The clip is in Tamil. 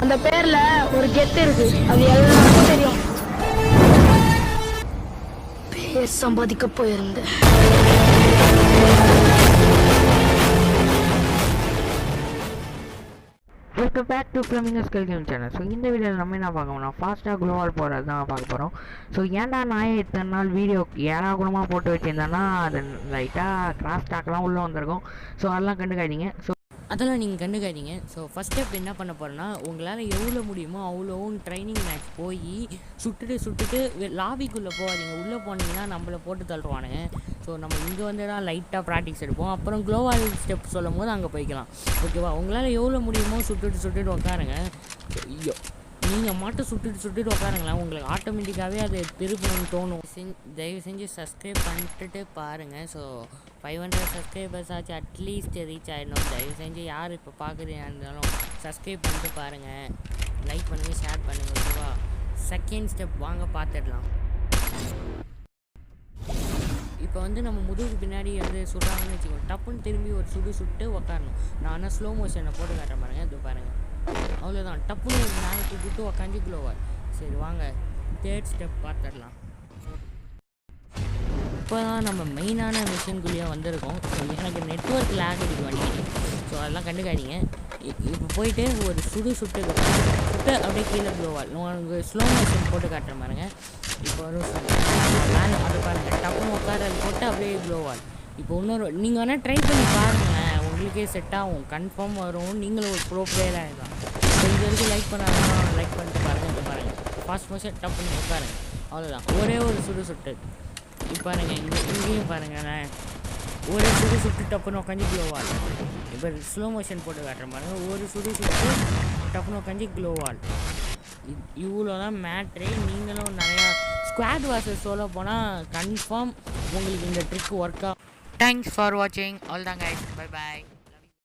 அந்த பேர்ல ஒரு கெத்து இருக்கு, அது எல்லாருக்கும் தெரியும். பேர் சம்பாதிக்க போயிருந்தேன். Welcome back to Flamingo skill game channel. So இந்த வீடியோவில் நம்ம என்ன பார்க்க போனால் ஃபாஸ்ட்டாக க்ளோவால் போகிறது தான் பார்க்க போகிறோம். ஸோ ஏன்டா நான் இத்தனை நாள் வீடியோ ஏடாகுடமாக போட்டு வச்சுருந்தேன்னா அது லைட்டாக கிராஸ் டாக்லாம் உள்ளே வந்திருக்கும். ஸோ அதெல்லாம் கண்டுக்காதீங்க. ஸோ அதெல்லாம் நீங்கள் கண்டுக்காதீங்க. ஸோ ஃபஸ்ட் ஸ்டெப் என்ன பண்ண போகிறேன்னா, உங்களால் எவ்வளோ முடியுமோ அவ்வளோவும் ட்ரைனிங் மேட்ச் போய் சுட்டுட்டு லாபிக்குள்ளே போகாதீங்க. உள்ளே போனீங்கன்னா நம்மளை போட்டு தள்ளுவானுங்க. ஸோ நம்ம இங்கே வந்து தான் லைட்டாக ப்ராக்டிஸ் எடுப்போம். அப்புறம் க்ளோவால் ஸ்டெப் சொல்லும் போது அங்கே போய்க்கலாம். ஓகேவா? உங்களால் எவ்வளோ முடியுமோ சுட்டுட்டு உட்காருங்க. ஐயோ, நீங்கள் மட்டும் சுட்டுட்டு உட்காருங்களேன். உங்களுக்கு ஆட்டோமேட்டிக்காகவே அது திருப்பணும்னு தோணும். தயவு செஞ்சு சப்ஸ்கிரைப் பண்ணிட்டு பாருங்கள். ஸோ 500 சப்ஸ்கிரைபர்ஸ் ஆச்சு அட்லீஸ்ட் ரீச் ஆகிடணும். தயவு செஞ்சு யார் இப்போ பார்க்குறீங்க இருந்தாலும் சப்ஸ்கிரைப் பண்ணிட்டு பாருங்கள், லைக் பண்ணுங்கள், ஷேர் பண்ணுங்கள். ஓகேவா? செகண்ட் ஸ்டெப் வாங்க பார்த்துடலாம். இப்போ வந்து நம்ம முதுகுக்கு பின்னாடி வந்து சுடுறாங்கன்னு வச்சுக்கோங்க. டப்புன்னு திரும்பி ஒரு சுட்டு உக்காரணும். நான் ஆனால் ஸ்லோ மோஷனை போட்டு காட்டுறேன் பாருங்கள். இது பாருங்கள், அவ்வளோதான். டப்புன்னு ஒரு மேலே தூக்கிட்டு உக்காந்து க்ளோவால். சரி வாங்க தேர்ட் ஸ்டெப் பார்த்துடலாம். இப்போ தான் நம்ம மெயினான மிஷின்குள்ளேயே வந்திருக்கோம். ஸோ எனக்கு நெட்ஒர்க் லேக் அடிக்க வேண்டியது. ஸோ அதெல்லாம் கண்டுக்காதீங்க. இப்போ போயிட்டு ஒரு சுட்டு அப்படியே கீழே க்ளோவால். உங்களுக்கு ஸ்லோ மோஷன் போட்டு காட்டுறேன் பாருங்கள். இப்போ வரும் மேலே அதை பாருங்கள், டப்புன்னு உட்கார போட்டு அப்படியே க்ளோவால். இப்போ இன்னொரு நீங்கள் வேணால் ட்ரை பண்ணி பாருங்கள், உங்களுக்கே செட் ஆகும், கன்ஃபார்ம் வரும். நீங்களும் ஒரு ப்ரோ பிளேயராக ஆகிடலாம். ஸோ இது வரைக்கும் லைக் பண்ணாங்கன்னா லைக் பண்ணிட்டு பாருங்கள். இப்போ பாருங்கள், ஃபாஸ்ட் மோஷன் டப்புன்னு உட்காருங்க, அவ்வளோதான். ஒரே ஒரு சுட்டு இப்போ பாருங்கள். இங்கேயும் பாருங்கள், ஒரே சுட்டு டப்புன்னு உட்காந்து க்ளோவால். இப்போ ஸ்லோ மோஷன் போட்டு காட்டுறேன் பாருங்கள். ஒரு சுட்டு டப்புன்னு உட்காந்து க்ளோவால். இவ்வளோ தான் மேட்ரே. நீங்களும் நிறையா ஸ்குவாட் வாசஸ் சோலோ போனால் கன்ஃபார்ம் உங்களுக்கு இந்த ட்ரிக் ஒர்க் ஆகும். தேங்க்ஸ் ஃபார் வாட்சிங். ஆல் தான் கைஸ், பை பாய்.